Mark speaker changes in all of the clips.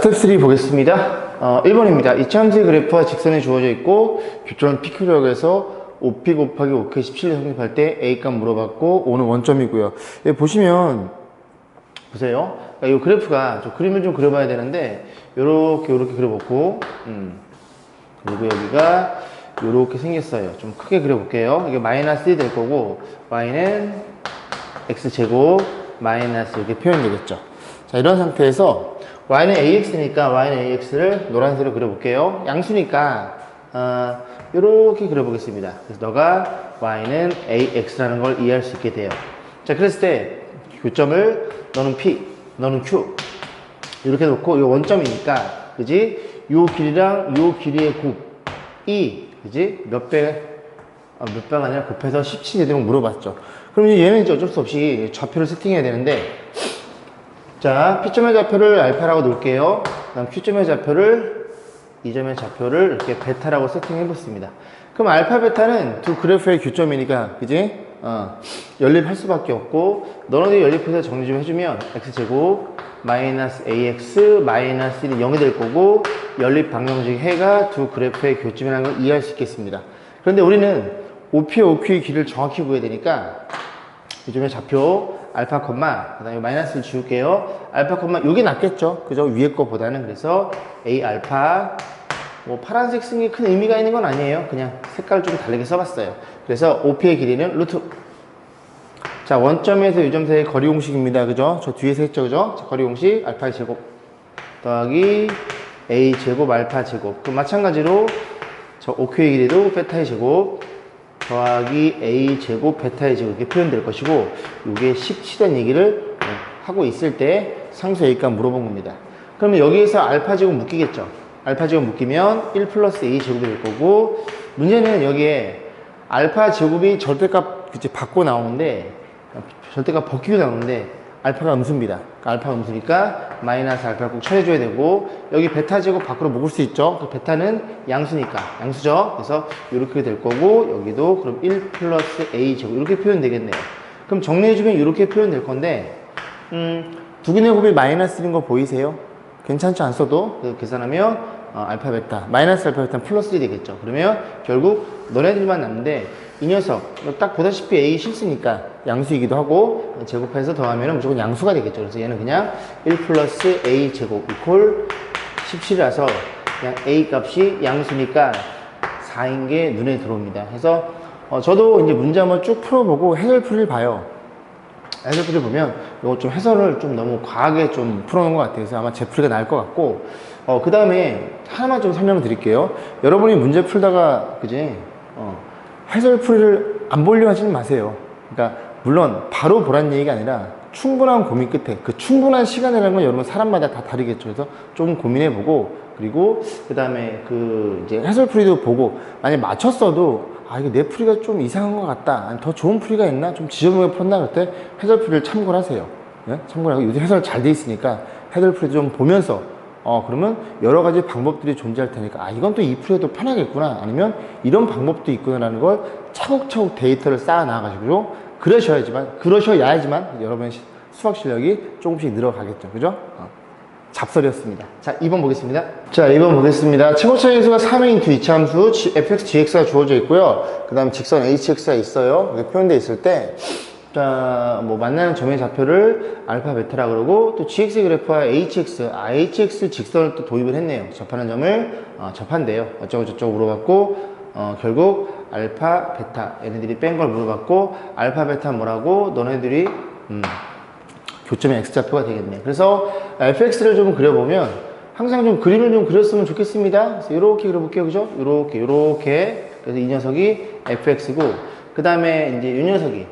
Speaker 1: 스텝 3 보겠습니다. 1번입니다. 이차함수의 그래프와 직선이 주어져 있고 교점 PQ력에서 OP 곱하기 OK 17을 성립할 때 A값 물어봤고 O는 원점이고요. 여기 보시면 보세요. 이 그래프가 그림을 좀 그려봐야 되는데 요렇게 그려보고 그리고 여기가 요렇게 생겼어요. 좀 크게 그려볼게요. 이게 마이너스 1이 될 거고 Y는 X제곱 마이너스 이렇게 표현되겠죠. 자, 이런 상태에서 Y는 AX니까 Y는 AX를 노란색으로 그려볼게요. 양수니까 이렇게 그려보겠습니다. 그래서 너가 Y는 AX라는 걸 이해할 수 있게 돼요. 자, 그랬을 때 교점을 너는 P, 너는 Q 이렇게 놓고 이 원점이니까 그지? 요 길이랑 요 길이의 곱이 그지? 몇 배가 아니라 곱해서 17이 되면 물어봤죠. 그럼 이제 얘는 이제 어쩔 수 없이 좌표를 세팅해야 되는데 자, P점의 좌표를 알파라고 놓을게요. 그 다음 Q점의 좌표를, 이점의 좌표를 이렇게 베타라고 세팅해 봤습니다. 그럼 알파, 베타는 두 그래프의 교점이니까, 그지? 연립할 수밖에 없고, 너네들이 연립해서 정리 좀 해주면, X제곱, 마이너스 AX, 마이너스 1이 0이 될 거고, 연립 방정식 해가 두 그래프의 교점이라는 걸 이해할 수 있겠습니다. 그런데 우리는 OP와 OQ의 길이를 정확히 구해야 되니까, 이점의 좌표, 알파 콤마, 그 다음에 마이너스를 지울게요. 알파 콤마, 요게 낫겠죠? 그죠? 위에 거보다는. 그래서 A 알파, 뭐 파란색 쓴 게 큰 의미가 있는 건 아니에요. 그냥 색깔을 좀 다르게 써봤어요. 그래서 OP의 길이는 루트. 자, 원점에서 요점 사이의 거리 공식입니다. 그죠? 저 뒤에서 했죠? 그죠? 자, 거리 공식, 알파의 제곱 더하기 A 제곱 알파 제곱. 그럼 마찬가지로 저 OQ의 길이도 베타의 제곱 더하기 A 제곱 베타의 제곱 이렇게 표현될 것이고 이게 17이라는 얘기를 하고 있을 때 상수 A값 물어본 겁니다. 그러면 여기에서 알파 제곱 묶이겠죠. 알파 제곱 묶이면 1 플러스 A 제곱이 될 거고 문제는 여기에 알파 제곱이 절대값 이제 받고 나오는데 절대값 벗기고 나오는데 알파가 음수입니다. 그러니까 알파가 음수니까 마이너스 알파를 꼭 처리해줘야 되고 여기 베타 제곱 밖으로 묶을 수 있죠. 그 베타는 양수니까 양수죠. 그래서 이렇게 될 거고 여기도 그럼 1 플러스 A 제곱 이렇게 표현되겠네요. 그럼 정리해주면 이렇게 표현될 건데 두 개의 곱이 마이너스인 거 보이세요? 괜찮죠? 안 써도 계산하면 알파 베타 마이너스 알파 베타는 플러스 1이 되겠죠. 그러면 결국 너네들만 남는데 이 녀석 딱 보다시피 A 실수니까 양수이기도 하고 제곱해서 더하면 무조건 양수가 되겠죠. 그래서 얘는 그냥 1 플러스 A 제곱 이퀄 17이라서 그냥 A 값이 양수니까 4인 게 눈에 들어옵니다. 그래서 저도 이제 문제 한번 쭉 풀어보고 해설풀이를 봐요. 해설풀이를 보면 이거 좀 해설을 좀 너무 과하게 좀 풀어놓은 것 같아요. 그래서 아마 제 풀이가 나을 것 같고 그 다음에 하나만 좀 설명을 드릴게요. 여러분이 문제 풀다가 그지 해설풀이를 안 보려 하지는 마세요. 그러니까 물론 바로 보라는 얘기가 아니라 충분한 고민 끝에 그 충분한 시간이라는 건 여러분 사람마다 다 다르겠죠. 그래서 좀 고민해보고 그리고 그 다음에 그 이제 해설풀이도 보고 만약 맞췄어도 이게 내 풀이가 좀 이상한 것 같다. 아니, 더 좋은 풀이가 있나? 좀 지저분하게 풀었나? 그럴 때 해설풀이를 참고를 하세요. 네? 참고를 하고 요즘 해설 잘 돼 있으니까 해설풀이 좀 보면서 그러면 여러 가지 방법들이 존재할 테니까 이건 또 이 풀이도 편하겠구나 아니면 이런 방법도 있구나라는 걸 차곡차곡 데이터를 쌓아 나가지고 그러셔야지만 여러분의 수학 실력이 조금씩 늘어가겠죠. 그죠? 잡설이었습니다. 자, 2번 보겠습니다. 자, 2번 보겠습니다. 최고차의 함수가 3인 두 이차함수 fx, gx가 주어져 있고요. 그 다음 직선 hx가 있어요. 이렇게 표현되어 있을 때 자, 뭐 만나는 점의 좌표를 알파 베타라 그러고 또 gx 그래프와 hx 직선을 또 도입을 했네요. 접하는 점을 접한대요. 어쩌고 저쩌고 물어봤고 결국 알파 베타 얘네들이 뺀 걸 물어봤고 알파 베타 뭐라고 너네들이 교점의 x좌표가 되겠네요. 그래서 fx를 좀 그려보면 항상 좀 그림을 좀 그렸으면 좋겠습니다. 그래서 이렇게 그려볼게요. 그죠? 이렇게 그래서 이 녀석이 fx고 그 다음에 이제 이 녀석이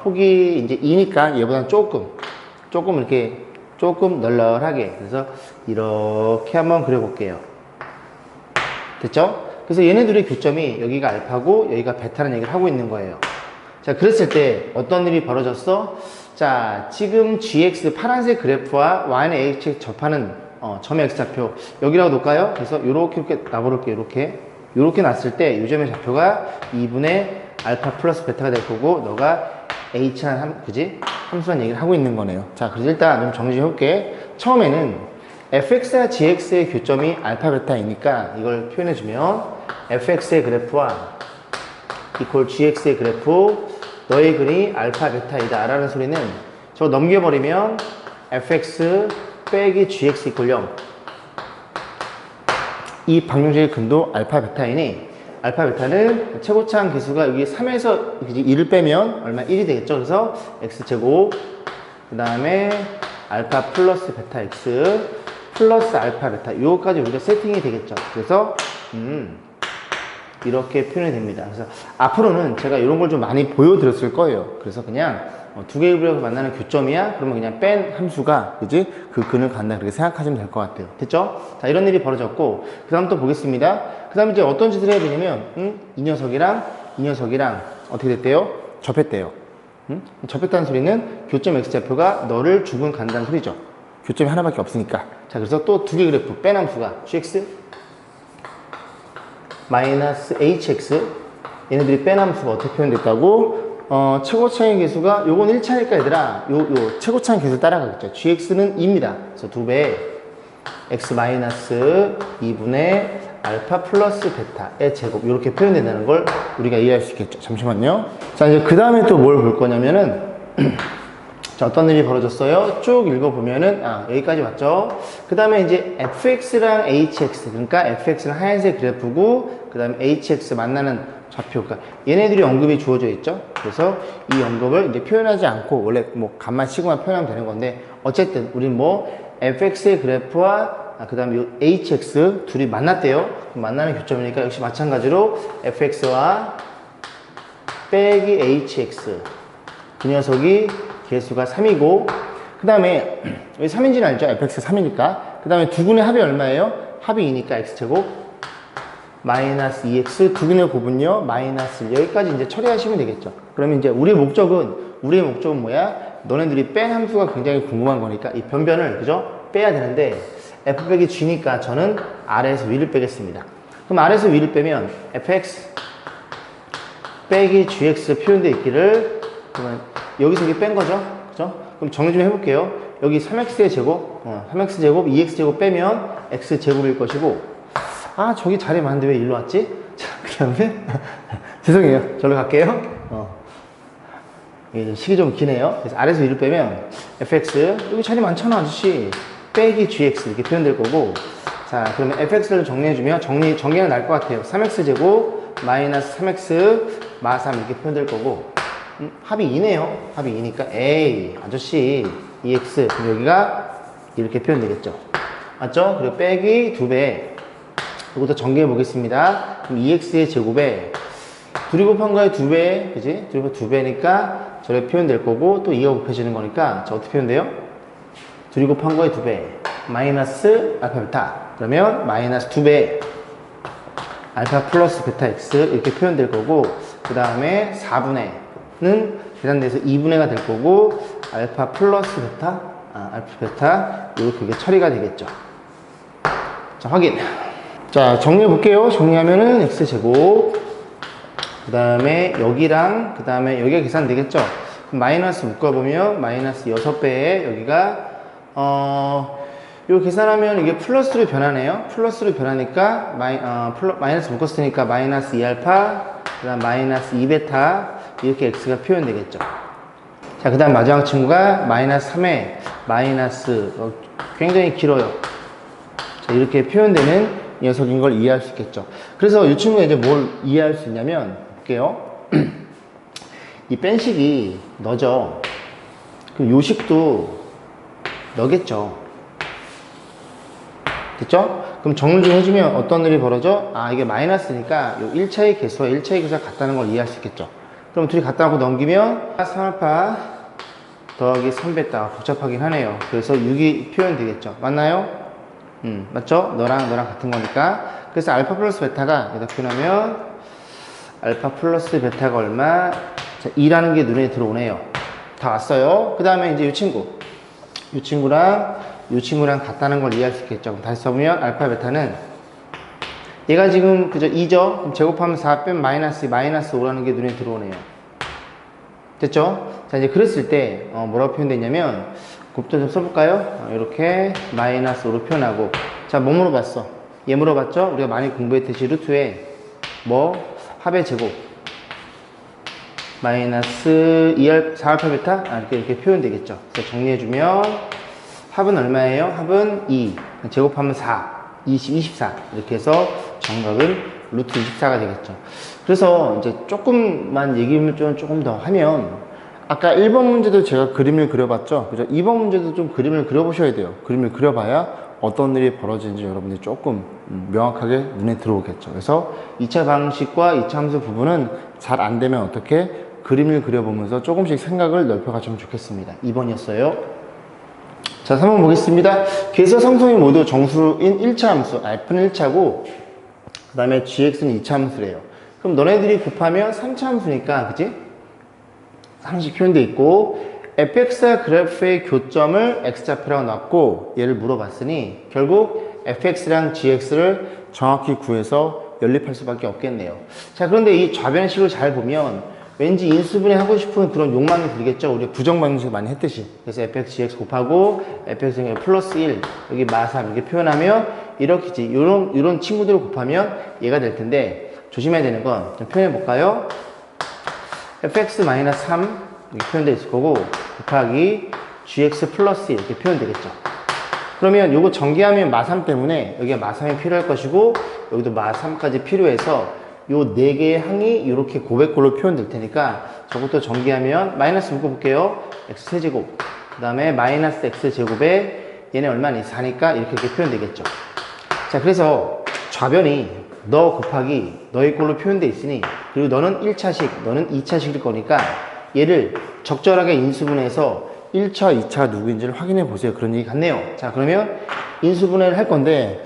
Speaker 1: 폭이 이제 2니까 얘보다는 조금 이렇게 조금 널널하게 그래서 이렇게 한번 그려볼게요. 됐죠? 그래서 얘네들의 교점이 여기가 알파고 여기가 베타라는 얘기를 하고 있는 거예요. 자, 그랬을 때 어떤 일이 벌어졌어? 자, 지금 gx 파란색 그래프와 y는 ax 접하는 점의 x좌표 여기라고 놓을까요? 그래서 이렇게 놔볼게요. 이렇게 놨을 때 이 점의 좌표가 2분의 알파 플러스 베타가 될 거고 너가 h라는 그지? 함수란 얘기를 하고 있는 거네요. 자, 그래서 일단 좀 정리해 볼게. 처음에는 fx와 gx의 교점이 알파 베타이니까 이걸 표현해주면 fx의 그래프와 이퀄 gx의 그래프 너의 글이 알파 베타이다 라는 소리는 저거 넘겨버리면 fx 빼기 gx 이퀄 0. 이 방정식의 근도 알파 베타이니 알파 베타는 최고차항 계수가 여기 3에서 2를 빼면 얼마? 1이 되겠죠. 그래서 x제곱 그 다음에 알파 플러스 베타 x 플러스 알파 베타 요거까지 우리가 세팅이 되겠죠. 그래서 이렇게 표현이 됩니다. 그래서 앞으로는 제가 이런 걸 좀 많이 보여드렸을 거예요. 그래서 그냥 두 개의 그래프가 만나는 교점이야? 그러면 그냥 뺀 함수가 그지? 그 근을 간다 그렇게 생각하시면 될 것 같아요. 됐죠? 자, 이런 일이 벌어졌고 그 다음 또 보겠습니다. 그 다음에 이제 어떤 짓을 해야 되냐면 이 녀석이랑 어떻게 됐대요? 접했대요. 접했다는 소리는 교점 x좌표가 너를 죽은 간다는 소리죠. 교점이 하나밖에 없으니까. 자, 그래서 또 두 개 그래프 뺀 함수가 gx 마이너스 hx 얘네들이 뺀 함수가 어떻게 표현됐다고? 최고차항의 계수가 요건 1차니까 얘들아 요 최고차항 계수 따라가겠죠. gx는 2입니다. 그래서 2배 x 마이너스 2분의 알파 플러스 베타의 제곱 이렇게 표현된다는 걸 우리가 이해할 수 있겠죠. 잠시만요. 자, 이제 그 다음에 또 뭘 볼 거냐면은 자, 어떤 일이 벌어졌어요? 쭉 읽어보면은 여기까지 왔죠. 그 다음에 이제 fx랑 hx 그러니까 fx는 하얀색 그래프고 그 다음에 hx 만나는 좌표 그러니까 얘네들이 언급이 주어져 있죠. 그래서 이 언급을 이제 표현하지 않고 원래 뭐 값만 치고만 표현하면 되는 건데 어쨌든 우린 뭐 fx의 그래프와 그 다음에 hx 둘이 만났대요. 만나는 교점이니까 역시 마찬가지로 fx와 빼기 hx 그 녀석이 개수가 3이고 그 다음에 왜 3인지는 알죠? fx가 3이니까 그 다음에 두 분의 합이 얼마예요? 합이 2니까 x제곱 마이너스 2x 두 분의 곱은요 마이너스 1 여기까지 이제 처리하시면 되겠죠. 그러면 이제 우리의 목적은 뭐야? 너네들이 뺀 함수가 굉장히 궁금한 거니까 이 변변을 그죠? 빼야 되는데 f 빼기 g니까 저는 아래에서 위를 빼겠습니다. 그럼 아래에서 위를 빼면 fx 빼기 gx 표현되어 있기를 그러면 여기서 이게 뺀 거죠. 그죠? 그럼 정리 좀 해볼게요. 여기 3x의 제곱 3x 제곱 2x 제곱 빼면 x 제곱일 것이고 저기 자리 많은데 왜 일로 왔지? 자, 그 다음에 죄송해요. 절로 갈게요. 이게 식이 좀 기네요. 그래서 아래에서 위를 빼면 fx 여기 자리 많잖아 아저씨 빼기 gx 이렇게 표현될 거고 자 그러면 fx를 정리해주면 정리는 날 것 같아요. 3x 제곱 마이너스 3x 마 3 이렇게 표현될 거고 합이 2네요. 합이 2니까 에이 아저씨 2x 그럼 여기가 이렇게 표현되겠죠. 맞죠? 그리고 빼기 2배 이것도 정리해 보겠습니다. 그럼 2x의 제곱에 둘이 곱한 거에 2배 그지? 둘이 곱한 2배니까 저렇게 표현될 거고 또 2가 곱해지는 거니까 자 어떻게 표현돼요? 둘이 곱한 거에 2배 마이너스 알파 베타 그러면 마이너스 2배 알파 플러스 베타 x 이렇게 표현될 거고 그 다음에 4분의는 계산돼서 2분의가 될 거고 알파 플러스 베타 알파 베타 이렇게 처리가 되겠죠. 자 확인. 자 정리해 볼게요. 정리하면은 x제곱 그 다음에 여기랑 그 다음에 여기가 계산되겠죠. 그럼 마이너스 묶어보면 마이너스 6배에 여기가 요 계산하면 이게 플러스로 변하네요. 플러스로 변하니까 마이너스 묶었으니까 마이너스 2알파 그 다음 마이너스 2베타 이렇게 x가 표현되겠죠. 자 그 다음 마지막 친구가 마이너스 3에 마이너스 굉장히 길어요. 자 이렇게 표현되는 녀석인 걸 이해할 수 있겠죠. 그래서 이 친구가 이제 뭘 이해할 수 있냐면 볼게요. 이 뺀식이 너죠. 그럼 요식도 너겠죠. 됐죠? 그럼 정리 좀 해주면 어떤 일이 벌어져? 이게 마이너스니까 요 1차의 개수와 1차의 개수가 같다는 걸 이해할 수 있겠죠. 그럼 둘이 같다고 넘기면 3알파 더하기 3베타 복잡하긴 하네요. 그래서 6이 표현되겠죠. 맞나요? 맞죠? 너랑 같은 거니까. 그래서 알파 플러스 베타가 여기다 표현하면 알파 플러스 베타가 얼마? 자, 2라는 게 눈에 들어오네요. 다 왔어요. 그 다음에 이제 이 친구랑 같다는 걸 이해할 수 있겠죠. 그럼 다시 써보면 알파 베타는 얘가 지금 그저 2죠? 그럼 제곱하면 4 빼면 마이너스 5라는 게 눈에 들어오네요. 됐죠? 자 이제 그랬을 때 뭐라고 표현되냐면 곱도 좀 써볼까요? 이렇게 마이너스 5로 표현하고. 자, 뭐 물어봤어? 얘 물어봤죠? 우리가 많이 공부했듯이 루트에 뭐 합의 제곱 마이너스 4알파 베타 이렇게 표현되겠죠. 그래서 정리해주면 합은 얼마예요? 합은 2 제곱하면 4 24 이렇게 해서 정답은 루트 24가 되겠죠. 그래서 이제 조금만 얘기를 조금 더 하면 아까 1번 문제도 제가 그림을 그려봤죠. 그죠? 2번 문제도 좀 그림을 그려보셔야 돼요. 그림을 그려봐야 어떤 일이 벌어지는지 여러분들이 조금 명확하게 눈에 들어오겠죠. 그래서 2차 방식과 2차 함수 부분은 잘 안 되면 어떻게 그림을 그려보면서 조금씩 생각을 넓혀가시면 좋겠습니다. 2번이었어요. 자, 3번 보겠습니다. 계수 상성이 모두 정수인 1차 함수, alpha는 1차고 그 다음에 gx는 2차 함수래요. 그럼 너네들이 곱하면 3차 함수니까 그치? 상식 표현되어 있고 fx 그래프의 교점을 x좌표라고 놨고 얘를 물어봤으니 결국 fx랑 gx를 정확히 구해서 연립할 수밖에 없겠네요. 자, 그런데 이 좌변식을 잘 보면 왠지 인수분해 하고 싶은 그런 욕망이 들겠죠. 우리 부정 방식 많이 했듯이. 그래서 fx, gx 곱하고 fx는 플러스 1 여기 마3 이렇게 표현하면 이렇게지. 요런 친구들을 곱하면 얘가 될 텐데 조심해야 되는 건 좀 표현해 볼까요? fx 마이너스 3 이렇게 표현되어 있을 거고 곱하기 gx 플러스 1 이렇게 표현되겠죠. 그러면 요거 전개하면 마3 때문에 여기가 마3이 필요할 것이고 여기도 마3까지 필요해서 요 4개의 항이 이렇게 고백골로 표현될 테니까 저것도 전개하면 마이너스 묶어볼게요. x세제곱 그 다음에 마이너스 x제곱에 얘네 얼마니? 4니까 이렇게 표현되겠죠. 자, 그래서 좌변이 너 곱하기 너의 꼴로 표현되어 있으니 그리고 너는 1차식 너는 2차식일 거니까 얘를 적절하게 인수분해해서 1차, 2차 누구인지를 확인해 보세요. 그런 얘기 같네요. 자, 그러면 인수분해를 할 건데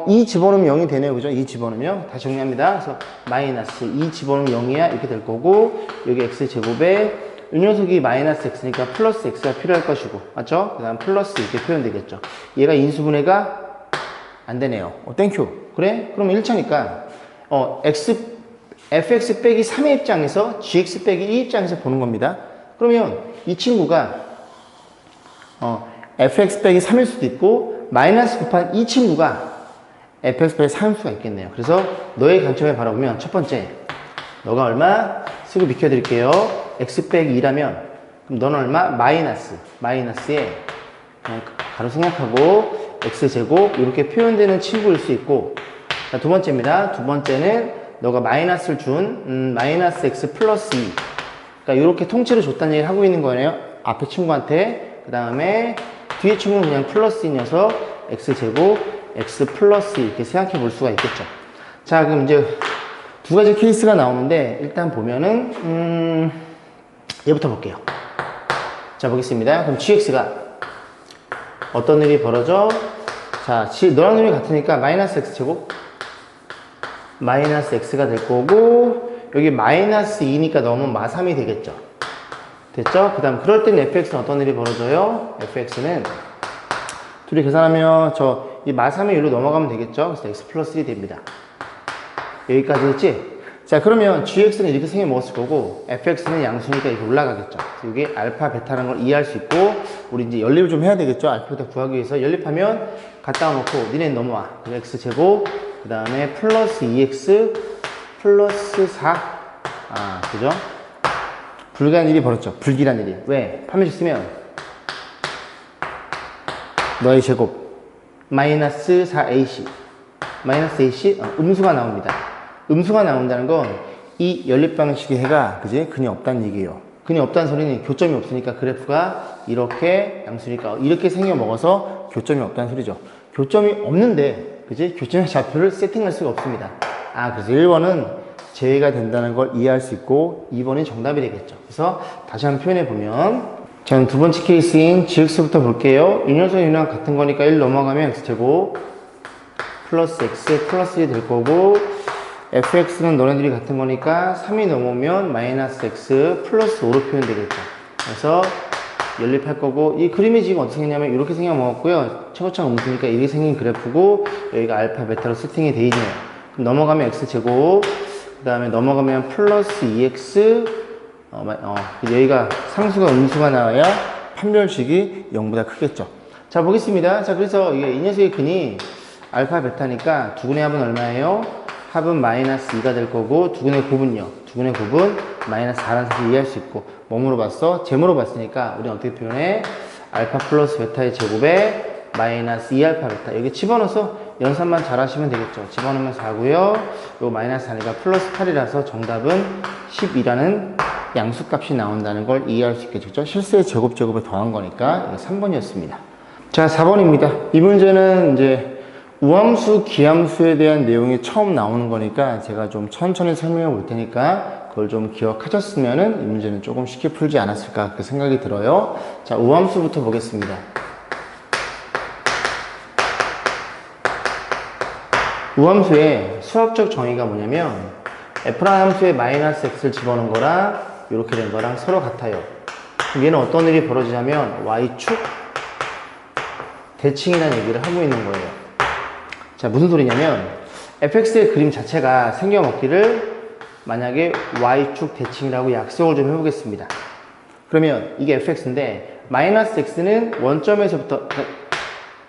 Speaker 1: 2 집어넣으면 0이 되네요. 그죠? 2 집어넣으면 다시 정리합니다. 그래서 마이너스 2 집어넣으면 0이야 이렇게 될 거고 여기 x제곱에 이 녀석이 마이너스 x니까 플러스 x가 필요할 것이고 맞죠? 그 다음 플러스 이렇게 표현되겠죠. 얘가 인수분해가 안 되네요. 땡큐. 그래? 그럼 1차니까 fx 빼기 3의 입장에서 gx 빼기 2 입장에서 보는 겁니다. 그러면 이 친구가 fx 빼기 3일 수도 있고 마이너스 곱한 이 친구가 fx 빼기 3일 수가 있겠네요. 그래서 너의 관점에 바라보면 첫 번째 너가 얼마? 쓰고 비켜드릴게요. x 빼기 2라면 그럼 너는 얼마? 마이너스에 그냥 바로 생각하고 x제곱 이렇게 표현되는 친구일 수 있고 자, 두 번째입니다. 두 번째는 너가 마이너스를 준 마이너스 x 플러스 2 그러니까 이렇게 통째로 줬다는 얘기를 하고 있는 거예요. 앞에 친구한테 그 다음에 뒤에 친구는 그냥 플러스인 녀석 x제곱 x 플러스 이렇게 생각해 볼 수가 있겠죠. 자, 그럼 이제 두 가지 케이스가 나오는데 일단 보면은 얘부터 볼게요. 자, 보겠습니다. 그럼 gx가 어떤 일이 벌어져? 자, 너랑 눈이 같으니까 마이너스 x제곱 마이너스 x가 될 거고 여기 마이너스 2니까 넣으면 마3이 되겠죠. 됐죠? 그 다음 그럴 때는 fx는 어떤 일이 벌어져요? fx는 둘이 계산하면 이 마3의 위로 넘어가면 되겠죠? 그래서 x 플러스 1이 됩니다. 여기까지 했지? 자, 그러면 gx는 이렇게 생겨 먹었을 거고 fx는 양수니까 이렇게 올라가겠죠. 여기 알파 베타라는 걸 이해할 수 있고 우리 이제 연립을 좀 해야 되겠죠. 알파 베타 구하기 위해서 연립하면 갖다 놓고 니네 넘어와. 그럼 x제곱 그 다음에 플러스 2x 플러스 4 그죠? 불가한 일이 벌어졌죠. 불길한 일이. 왜? 판매식 쓰면 너의 제곱 마이너스 4ac 마이너스 ac 음수가 나옵니다. 음수가 나온다는 건 이 연립 방식의 해가 그지? 근이 없다는 얘기예요. 근이 없다는 소리는 교점이 없으니까 그래프가 이렇게 양수니까 이렇게 생겨 먹어서 교점이 없다는 소리죠. 교점이 없는데 그지? 교점의 좌표를 세팅할 수가 없습니다. 그래서 1번은 제외가 된다는 걸 이해할 수 있고 2번이 정답이 되겠죠. 그래서 다시 한번 표현해 보면 자, 두 번째 케이스인 gx부터 볼게요. 이 녀석 이랑 같은 거니까 1 넘어가면 x제곱 플러스 x 플러스 1이 될 거고 fx는 너네들이 같은 거니까 3이 넘으면 마이너스 x 플러스 5로 표현되겠죠. 그래서 연립할 거고 이 그림이 지금 어떻게 생겼냐면 이렇게 생겨 먹었고요. 최고창 음수니까 이렇게 생긴 그래프고 여기가 알파 베타로 세팅이 돼 있네요. 그럼 넘어가면 x제곱 그 다음에 넘어가면 플러스 2x 여기가 상수가 음수가 나와야 판별식이 0보다 크겠죠. 자, 보겠습니다. 자, 그래서 이게 이 녀석의 근이 알파 베타니까 두근의 합은 얼마예요? 합은 마이너스 2가 될 거고 두근의 곱은요. 두근의 곱은 마이너스 4라는 사실 이해할 수 있고 뭐 물어봤어? 제모로 봤으니까 우리는 어떻게 표현해? 알파 플러스 베타의 제곱에 마이너스 2알파 베타 여기 집어넣어서 연산만 잘 하시면 되겠죠. 집어넣으면 4고요. 요 마이너스 4니까 플러스 8이라서 정답은 12라는 양수값이 나온다는 걸 이해할 수 있겠죠. 실수의 제곱에 더한 거니까 3번이었습니다. 자, 4번입니다. 이 문제는 이제 우함수, 기함수에 대한 내용이 처음 나오는 거니까 제가 좀 천천히 설명해 볼 테니까 그걸 좀 기억하셨으면은 이 문제는 조금 쉽게 풀지 않았을까 그렇게 생각이 들어요. 자, 우함수부터 보겠습니다. 우함수의 수학적 정의가 뭐냐면 f라는 함수에 마이너스 x를 집어넣은 거랑 이렇게 된 거랑 서로 같아요. 그럼 얘는 어떤 일이 벌어지냐면 y축 대칭이라는 얘기를 하고 있는 거예요. 자, 무슨 소리냐면 fx의 그림 자체가 생겨먹기를 만약에 y축 대칭이라고 약속을 좀 해보겠습니다. 그러면 이게 fx인데 마이너스 x는 원점에서부터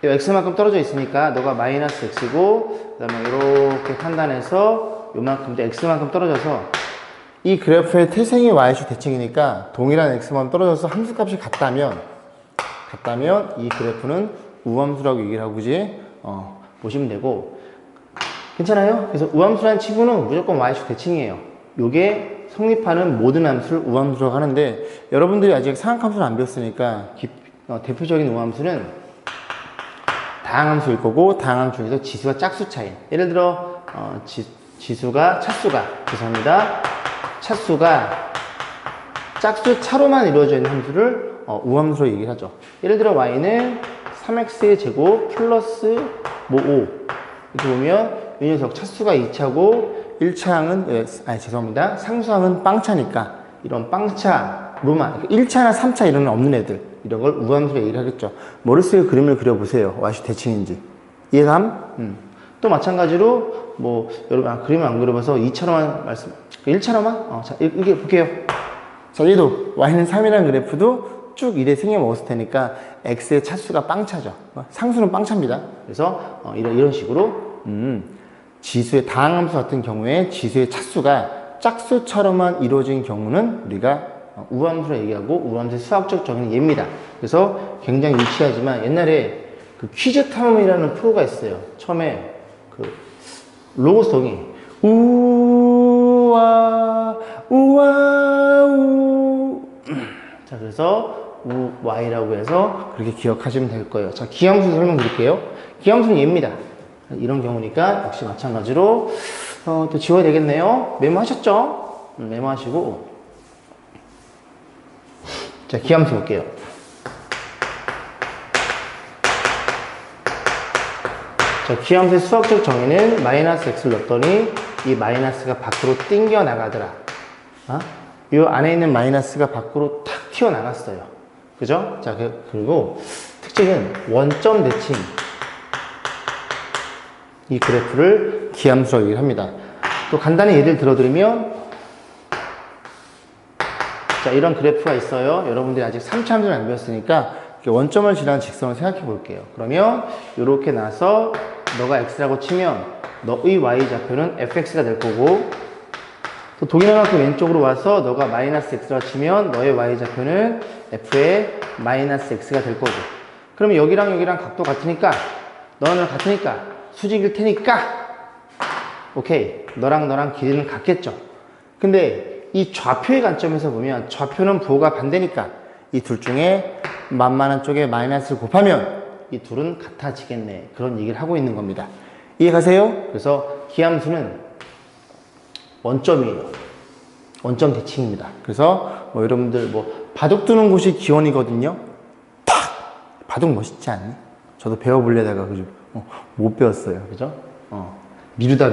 Speaker 1: x만큼 떨어져 있으니까 너가 마이너스 x고 그 다음에 이렇게 판단해서 요만큼 x만큼 떨어져서 이 그래프의 태생이 y축 대칭이니까 동일한 x만 떨어져서 함수값이 같다면 이 그래프는 우함수라고 얘기를 하고 그지? 보시면 되고 괜찮아요? 그래서 우함수라는 치부는 무조건 y축 대칭이에요. 요게 성립하는 모든 함수를 우함수라고 하는데 여러분들이 아직 상학함수를 안 배웠으니까 대표적인 우함수는 다항함수일 거고 다항함수 중에서 지수와 짝수 차이 예를 들어 차수가 짝수 차로만 이루어져 있는 함수를 우함수로 얘기를 하죠. 예를 들어 y는 3x의 제곱 플러스 뭐 5 이렇게 보면 이 녀석 차수가 2차고 1차항은 죄송합니다. 상수항은 빵차니까 이런 빵차로만 1차나 3차 이런 없는 애들 이런 걸 우함수로 얘기를 하겠죠. 머릿속에 그림을 그려보세요. y축 대칭인지 이해감? 또 마찬가지로 뭐 여러분 그림을 안 그려봐서 2차로만 1차로만? 자 이렇게 볼게요. 자 얘도 y는 3이라는 그래프도 쭉 이래 생겨먹었을 테니까 x의 차수가 빵차죠. 상수는 빵차입니다. 그래서 이런 식으로 지수의 다항함수 같은 경우에 지수의 차수가 짝수처럼만 이루어진 경우는 우리가 우함수로 얘기하고 우함수의 수학적 정의는 얘입니다. 그래서 굉장히 유치하지만 옛날에 그 퀴즈 탐험이라는 프로가 있어요. 처음에 그 로고송이 우와 우 자 그래서 y라고 해서 그렇게 기억하시면 될 거예요. 자 기함수 설명드릴게요. 기함수는 얘입니다. 이런 경우니까 역시 마찬가지로 또 지워야 되겠네요. 메모하셨죠? 메모하시고 자 기함수 볼게요. 자 기함수의 수학적 정의는 마이너스 x를 넣었더니 이 마이너스가 밖으로 띵겨 나가더라. 이 안에 있는 마이너스가 밖으로 탁 튀어나갔어요. 그죠? 자 그리고 특징은 원점 대칭 이 그래프를 기함수라고 얘기를 합니다. 또 간단히 예를 들어드리면 자 이런 그래프가 있어요. 여러분들이 아직 3차 함수를 안 배웠으니까 원점을 지나는 직선을 생각해 볼게요. 그러면 이렇게 나서 너가 x라고 치면 너의 y좌표는 fx가 될 거고 또 동일한만큼 왼쪽으로 와서 너가 마이너스 x라고 치면 너의 y좌표는 f의 마이너스 x가 될 거고 그러면 여기랑 각도 같으니까 너랑 같으니까 수직일 테니까 오케이 너랑 길이는 같겠죠. 근데 이 좌표의 관점에서 보면 좌표는 부호가 반대니까 이 둘 중에 만만한 쪽에 마이너스를 곱하면 이 둘은 같아지겠네. 그런 얘기를 하고 있는 겁니다. 이해 가세요? 그래서 기함수는 원점이에요. 원점 대칭입니다. 그래서 뭐 여러분들 뭐 바둑 두는 곳이 기원이거든요. 탁! 바둑 멋있지 않니? 저도 배워보려다가 그죠? 못 배웠어요. 그죠? 미루다.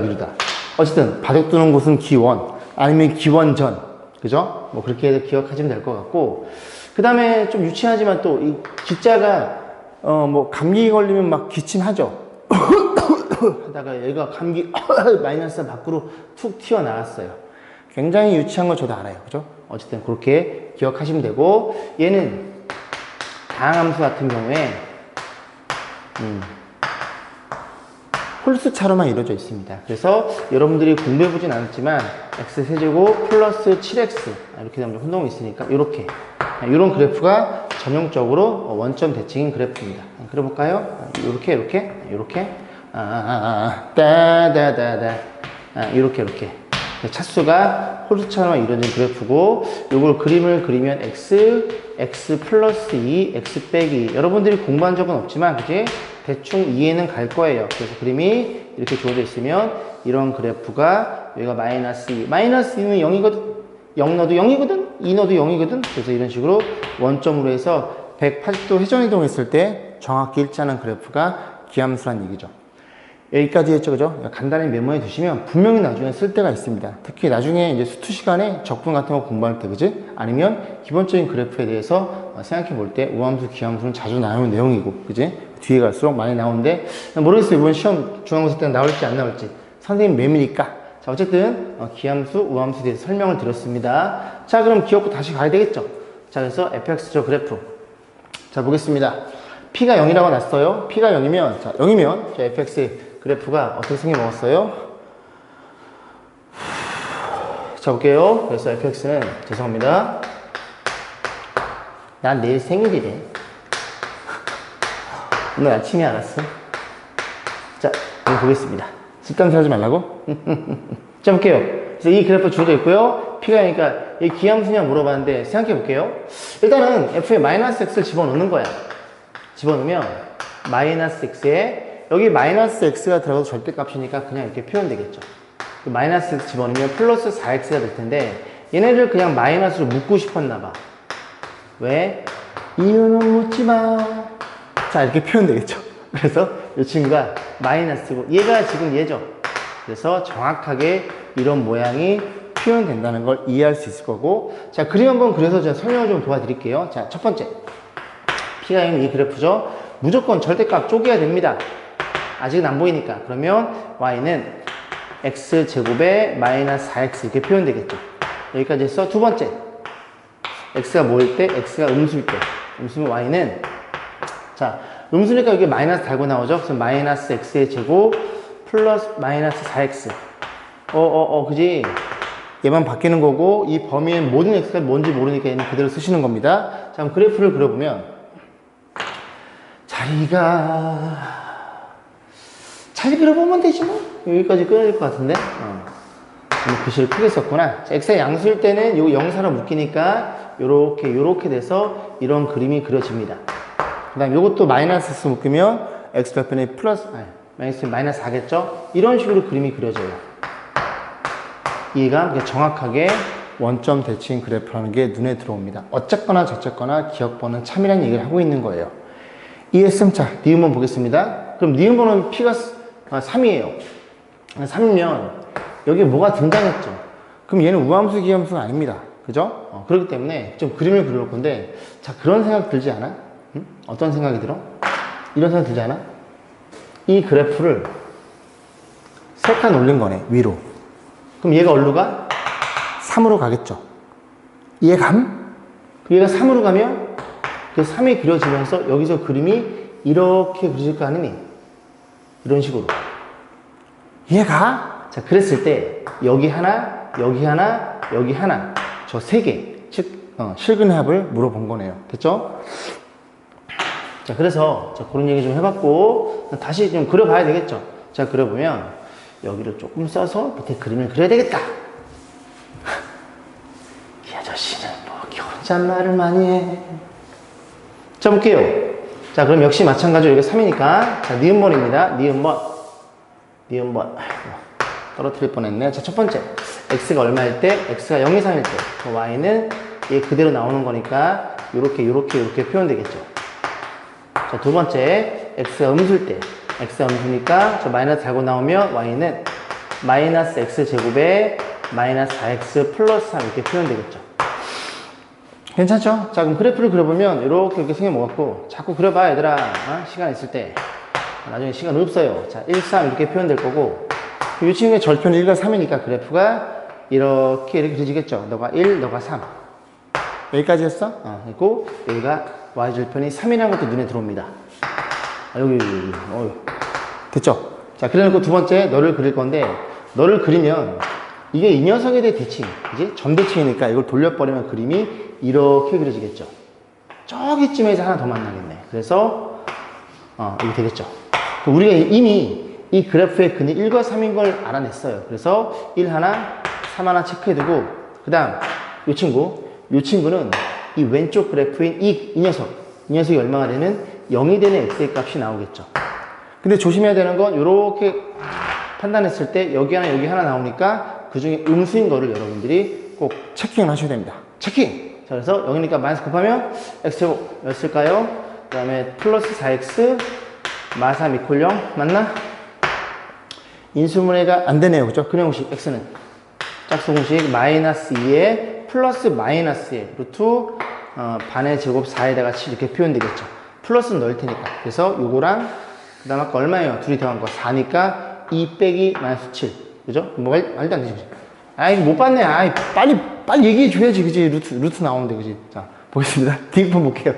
Speaker 1: 어쨌든 바둑 두는 곳은 기원 아니면 기원전. 그죠? 뭐 그렇게 해서 기억하시면 될 것 같고 그 다음에 좀 유치하지만 또 이 기자가 뭐 감기 걸리면 막 기침하죠. 하다가 얘가 감기 마이너스 밖으로 툭 튀어나왔어요. 굉장히 유치한 거 저도 알아요. 그죠? 어쨌든 그렇게 기억하시면 되고 얘는 다항함수 같은 경우에 홀수 차로만 이루어져 있습니다. 그래서 여러분들이 공부해보진 않았지만 x세제곱 플러스 7x 이렇게 되면 혼동이 있으니까 이렇게 이런 그래프가 전형적으로 원점 대칭인 그래프입니다. 그려볼까요? 이렇게 따다다다 이렇게 차수가 홀수차로만 이루어진 그래프고 이걸 그림을 그리면 x 플러스 2, x 빼기 여러분들이 공부한 적은 없지만 그지? 대충 이해는 갈 거예요. 그래서 그림이 이렇게 주어져 있으면 이런 그래프가 여기가 마이너스 2, 마이너스 2는 0이거든? 0 넣어도 0이거든? 2 넣어도 0이거든? 그래서 이런 식으로 원점으로 해서 180도 회전이동했을 때 정확히 일치하는 그래프가 기함수란 얘기죠. 여기까지 했죠, 그죠? 간단히 메모해 두시면 분명히 나중에 쓸 때가 있습니다. 특히 나중에 이제 수투 시간에 적분 같은 거 공부할 때, 그지? 아니면 기본적인 그래프에 대해서 생각해 볼 때 우함수, 기함수는 자주 나오는 내용이고, 그지? 뒤에 갈수록 많이 나오는데, 모르겠어요. 이번 시험 중간고사 때는 나올지 안 나올지. 선생님 매미니까. 자, 어쨌든, 기함수, 우함수에 대해서 설명을 드렸습니다. 자, 그럼 기억고 다시 가야 되겠죠? 자, 그래서 fx죠, 그래프. 자, 보겠습니다. p가 0이라고 났어요. p가 0이면, 자, 0이면, 자, fx의 그래프가 어떻게 생겨먹었어요? 자, 볼게요. 그래서 fx는, 죄송합니다. 난 내일 생일이래. 오늘 아침에 알았어. 자, 이거 보겠습니다. 습관서 하지 말라고? 자, 볼게요. 그래서 이 그래프 주어져 있고요. p가 0이니까 이 기함수냐 물어봤는데 생각해 볼게요. 일단은 f에 마이너스 x를 집어넣는 거야. 집어넣으면 마이너스 x에 여기 마이너스 x가 들어가도 절대값이니까 그냥 이렇게 표현되겠죠. 마이너스 x 집어넣으면 플러스 4x가 될 텐데 얘네를 그냥 마이너스로 묶고 싶었나 봐. 왜? 이유는 묻지 마. 자, 이렇게 표현되겠죠. 그래서 이 친구가 마이너스고 얘가 지금 얘죠. 그래서 정확하게 이런 모양이 표현된다는 걸 이해할 수 있을 거고, 자, 그림 한번 그려서 제가 설명을 좀 도와드릴게요. 자, 첫 번째 p가 있는 이 그래프죠. 무조건 절대값 쪼개야 됩니다. 아직은 안 보이니까. 그러면 y는 x제곱에 마이너스 4x 이렇게 표현되겠죠. 여기까지 해서 두 번째 x가 뭐일 때? x가 음수일 때. 음수면 y는, 자, 음수니까 여기 마이너스 달고 나오죠. 그래서 마이너스 x의 제곱 플러스 마이너스 4x. 그지? 얘만 바뀌는 거고 이 범위의 모든 x가 뭔지 모르니까 얘는 그대로 쓰시는 겁니다. 자, 그럼 그래프를 그려보면 잘 그려보면 되지 뭐. 여기까지 끊어질 것 같은데. 글씨를 크게 썼구나. 자, x가 양수일 때는 요 영사로 묶이니까 요렇게 돼서 이런 그림이 그려집니다. 그 다음 요것도 마이너스 묶으면 x 별편에 플러스, 마이너스 4겠죠? 이런 식으로 그림이 그려져요. 얘가 정확하게 원점 대칭 그래프라는 게 눈에 들어옵니다. 어쨌거나 저쨌거나 기억번은 참이라는 얘기를 하고 있는 거예요. 이해했음? 자, 니은번 보겠습니다. 그럼 니은번은 p가 3이에요. 3이면 여기에 뭐가 등장했죠? 그럼 얘는 우함수, 기함수가 아닙니다. 그죠? 그렇기 때문에 좀 그림을 그려볼 건데, 자, 그런 생각 들지 않아? 응? 어떤 생각이 들어? 이런 생각 들지 않아? 이 그래프를 3칸 올린 거네, 위로. 그럼 얘가 어디로 가? 3으로 가겠죠. 이해감? 얘가 3으로 가면 그 3이 그려지면서 여기서 그림이 이렇게 그려질 거 아니니? 이런 식으로. 이해가? 자, 그랬을 때 여기 하나, 여기 하나, 여기 하나, 저 3개, 즉 실근의 합을 물어본 거네요. 됐죠? 자, 그래서 그런 얘기 좀 해봤고 다시 좀 그려봐야 되겠죠. 자, 그려보면 여기를 조금 써서 밑에 그림을 그려야 되겠다. 이 아저씨는 뭐 이렇게 혼잣말을 많이 해. 자, 볼게요. 자, 그럼 역시 마찬가지로 여기 3이니까 자, 니은번입니다. 니은번. 떨어뜨릴 뻔했네. 자, 첫 번째 x가 얼마일 때? x가 0 이상일 때 y는 얘 그대로 나오는 거니까 요렇게 표현되겠죠. 자, 두 번째 x가 음수일 때 x가 음수니까 저 마이너스 달고 나오면 y는 마이너스 x제곱에 마이너스 4x 플러스 3 이렇게 표현되겠죠. 괜찮죠? 자, 그럼 그래프를 그려보면 이렇게 생겨먹었고, 자꾸 그려봐 얘들아. 시간 있을 때. 나중에 시간 없어요. 자, 1, 3 이렇게 표현될 거고, 이 친구의 절편 1과 3이니까 그래프가 이렇게 그려지겠죠. 너가 1, 너가 3. 여기까지 했어? 그리고 여기가 y절편이 3이라는 것도 눈에 들어옵니다. 여기. 됐죠? 자, 그래 놓고 두 번째, 너를 그릴 건데, 너를 그리면, 이게 이 녀석에 대해 대칭, 이제 점대칭이니까 이걸 돌려버리면 그림이 이렇게 그려지겠죠. 저기쯤에서 하나 더 만나겠네. 그래서, 이게 되겠죠. 우리가 이미 이 그래프의 근이 1과 3인 걸 알아냈어요. 그래서 1 하나, 3 하나 체크해두고, 그 다음, 이 친구는 이 왼쪽 그래프인 이 녀석이 얼마가 되는 0이 되는 x의 값이 나오겠죠. 근데 조심해야 되는 건 이렇게 판단했을 때 여기 하나 나오니까 그 중에 음수인 거를 여러분들이 꼭 체킹을 하셔야 됩니다. 체킹! 자, 그래서 0이니까 마이너스 곱하면 x제곱 몇일까요? 그 다음에 플러스 4x 마3 이퀄 0 맞나? 인수분해가 안 되네요. 그죠? 근형식 x는 짝수공식 마이너스 2에 플러스 마이너스에 루트 반의 제곱 4에다가 7 이렇게 표현되겠죠. 플러스는 넣을 테니까. 그래서 요거랑 그 다음 아까 얼마예요? 둘이 더한 거 4니까 2 빼기 마이너스 7 그죠? 뭐 말도 안 되지. 아이 못 봤네. 아이 빨리 얘기해 줘야지. 그지? 루트 나오는데 그지? 자 보겠습니다. 디귿번 볼게요.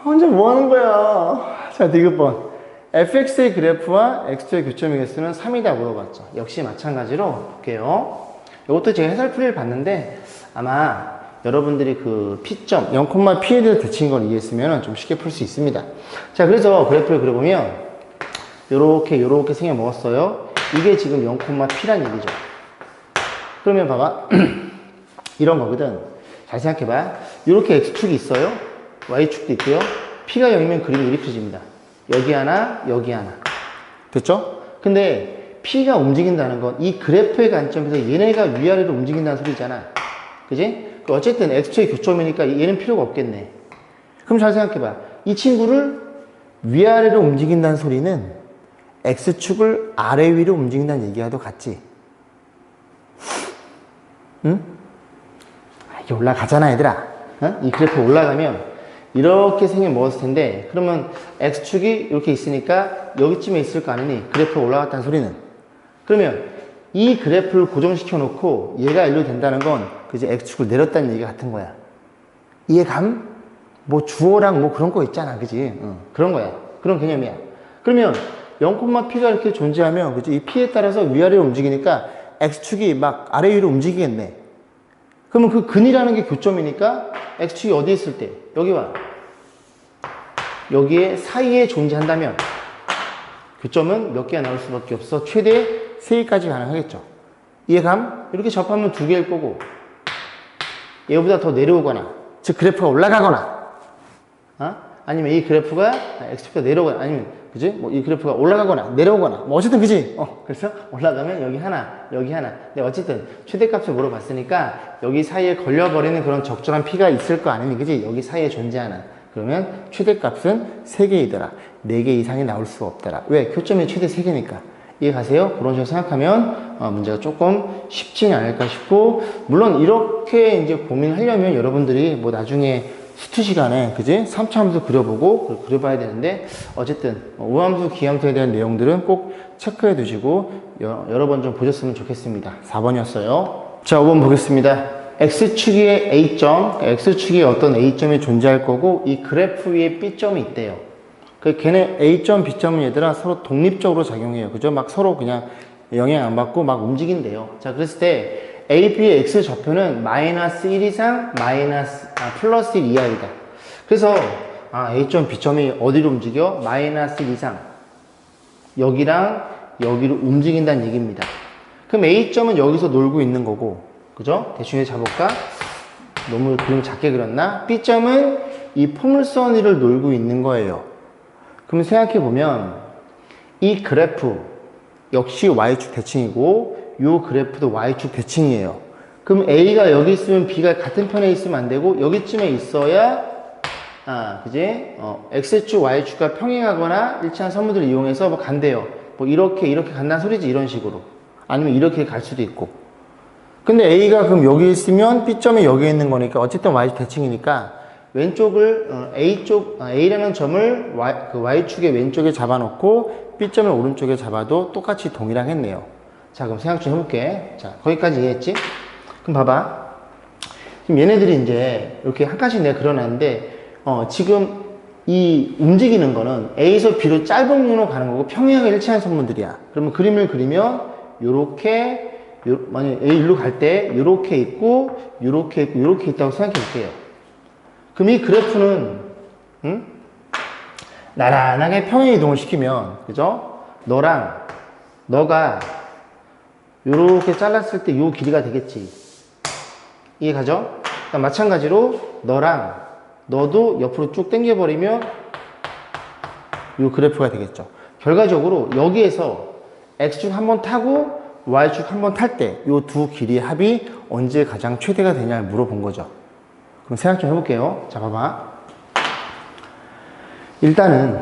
Speaker 1: 혼자 뭐 하는 거야? 자 디귿번 fx의 그래프와 x2의 교점의 개수는 3이다 물어봤죠. 역시 마찬가지로 볼게요. 이것도 제가 해설풀이를 봤는데 아마 여러분들이 그 P점 0,P에 대해서 대칭 걸 이해했으면 좀 쉽게 풀 수 있습니다. 자, 그래서 그래프를 그려보면 요렇게 생겨 먹었어요. 이게 지금 0,P란 얘기죠. 그러면 봐봐. 이런 거거든. 잘 생각해봐. 요렇게 X축이 있어요. Y축도 있고요. P가 0이면 그림이 이렇게 그려집니다. 여기 하나, 여기 하나. 됐죠? 근데 P가 움직인다는 건 이 그래프의 관점에서 얘네가 위아래로 움직인다는 소리잖아. 그지? 어쨌든 X축의 교점이니까 얘는 필요가 없겠네. 그럼 잘 생각해봐. 이 친구를 위아래로 움직인다는 소리는 X축을 아래 위로 움직인다는 얘기와도 같지. 응? 이게 올라가잖아, 얘들아. 어? 이 그래프 올라가면 이렇게 생긴 먹었을 텐데, 그러면 X축이 이렇게 있으니까 여기쯤에 있을 거 아니니? 그래프가 올라갔다는 소리는. 그러면 이 그래프를 고정시켜 놓고 얘가 일로 된다는 건 그지 X축을 내렸다는 얘기가 같은 거야. 이해감? 뭐 주어랑 뭐 그런 거 있잖아. 그지? 그런 거야. 그런 개념이야. 그러면 0,P가 이렇게 존재하면 그지? 이 P에 따라서 위아래로 움직이니까 X축이 막 아래 위로 움직이겠네. 그러면 그 근이라는 게 교점이니까 X축이 어디 있을 때? 여기 와. 여기에 사이에 존재한다면 교점은 몇 개가 나올 수밖에 없어. 최대 3개까지 가능하겠죠. 이해감? 이렇게 접하면 2개일 거고 얘보다 더 내려오거나 즉 그래프가 올라가거나 아니면 이 그래프가 X축가 내려오거나 아니면 그지? 뭐 이 그래프가 올라가거나 내려오거나 뭐 어쨌든 그지? 그래서 올라가면 여기 하나 여기 하나 근데 어쨌든 최대값을 물어봤으니까 여기 사이에 걸려버리는 그런 적절한 P가 있을 거 아니니 그지? 여기 사이에 존재하는 그러면 최대값은 3개이더라 4개 이상이 나올 수가 없더라 왜? 교점이 최대 3개니까 이해 가세요? 그런 식으로 생각하면 문제가 조금 쉽지는 않을까 싶고 물론 이렇게 이제 고민을 하려면 여러분들이 뭐 나중에 수투 시간에 그지? 3차 함수 그려보고 그려봐야 되는데 어쨌든 우함수, 기함수에 대한 내용들은 꼭 체크해 두시고 여러 번 좀 보셨으면 좋겠습니다. 4번이었어요. 자, 5번 보겠습니다. X축의 A점, X축이 어떤 A점이 존재할 거고 이 그래프 위에 B점이 있대요. 걔네 A점, B점은 얘들아 서로 독립적으로 작용해요. 그죠? 막 서로 그냥 영향 안 받고 막 움직인대요. 자, 그랬을 때 A, B의 X 좌표는 마이너스 1 이상, 플러스 1 이하이다. 그래서 A점, B점이 어디로 움직여? 마이너스 1 이상. 여기랑 여기로 움직인다는 얘기입니다. 그럼 A점은 여기서 놀고 있는 거고, 그죠? 대충 해서 잡을까? 너무 그림 작게 그렸나? B점은 이 포물선 위를 놀고 있는 거예요. 그럼 생각해보면 이 그래프 역시 Y축 대칭이고 이 그래프도 Y축 대칭이에요. 그럼 A가 여기 있으면 B가 같은 편에 있으면 안 되고 여기쯤에 있어야 그지? X축, Y축과 평행하거나 일치한 선분들을 이용해서 뭐 간대요. 뭐 이렇게 간다는 소리지 이런 식으로. 아니면 이렇게 갈 수도 있고. 근데 A가 그럼 여기 있으면 B점이 여기 있는 거니까 어쨌든 Y축 대칭이니까 왼쪽을 A라는 점을 Y축의 왼쪽에 잡아놓고 B점을 오른쪽에 잡아도 똑같이 동일하겠네요. 자, 그럼 생각 좀 해볼게. 자, 거기까지 이해했지? 그럼 봐봐. 지금 얘네들이 이제 이렇게 한 칸씩 내가 그려놨는데 지금 이 움직이는 거는 A에서 B로 짧은 경로 가는 거고 평행하게 일치하는 선분들이야. 그러면 그림을 그리면 요렇게 만약에 A로 갈 때 요렇게 있고 요렇게 있고 요렇게 있다고 생각해 볼게요. 그럼 이 그래프는 나란하게 평행 이동을 시키면 그죠? 너가 요렇게 잘랐을 때 요 길이가 되겠지. 이해가죠? 그러니까 마찬가지로 너도 옆으로 쭉 당겨버리면 요 그래프가 되겠죠. 결과적으로 여기에서 X축 한번 타고 Y축 한번 탈 때 요 두 길이의 합이 언제 가장 최대가 되냐를 물어본 거죠. 그럼 생각 좀 해볼게요. 자, 봐봐. 일단은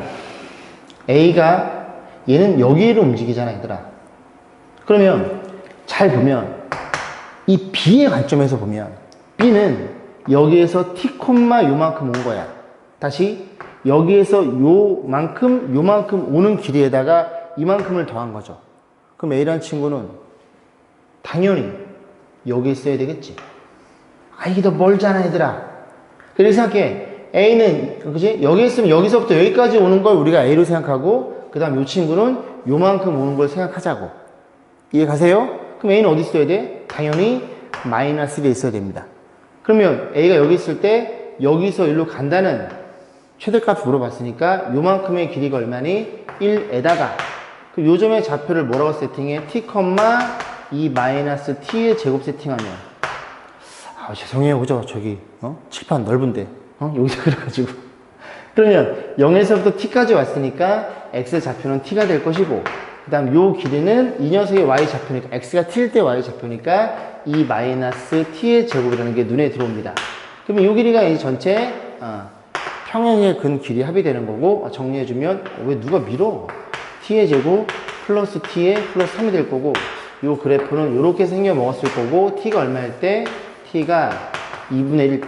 Speaker 1: A가 얘는 여기로 움직이잖아, 얘들아. 그러면 잘 보면 이 B의 관점에서 보면 B는 여기에서 T, 요만큼 온 거야. 다시 여기에서 요만큼 오는 길이에다가 이만큼을 더한 거죠. 그럼 A라는 친구는 당연히 여기 있어야 되겠지. 이게 더 멀잖아, 얘들아. 그래서 생각해. A는, 그지? 여기 있으면 여기서부터 여기까지 오는 걸 우리가 A로 생각하고, 그 다음 이 친구는 요만큼 오는 걸 생각하자고. 이해 가세요? 그럼 A는 어디 있어야 돼? 당연히 마이너스에 있어야 됩니다. 그러면 A가 여기 있을 때, 여기서 일로 간다는 최대값 물어봤으니까, 요만큼의 길이가 얼마니? 1에다가, 그 요점의 좌표를 뭐라고 세팅해? T, 이 마이너스 T의 제곱 세팅하면, 죄송해요. 그죠? 저기, 칠판 넓은데, 여기서 그래가지고. 그러면 0에서부터 T까지 왔으니까 X의 좌표는 T가 될 것이고, 그 다음 요 길이는 이 녀석의 Y 좌표니까, X가 T일 때 Y 좌표니까 이 마이너스 T의 제곱이라는 게 눈에 들어옵니다. 그러면 요 길이가 이 전체, 평행의 근 길이 합이 되는 거고, 정리해주면, 왜 누가 밀어? T의 제곱 플러스 T의 플러스 3이 될 거고, 요 그래프는 요렇게 생겨 먹었을 거고, T가 얼마일 때? T가 2분의 1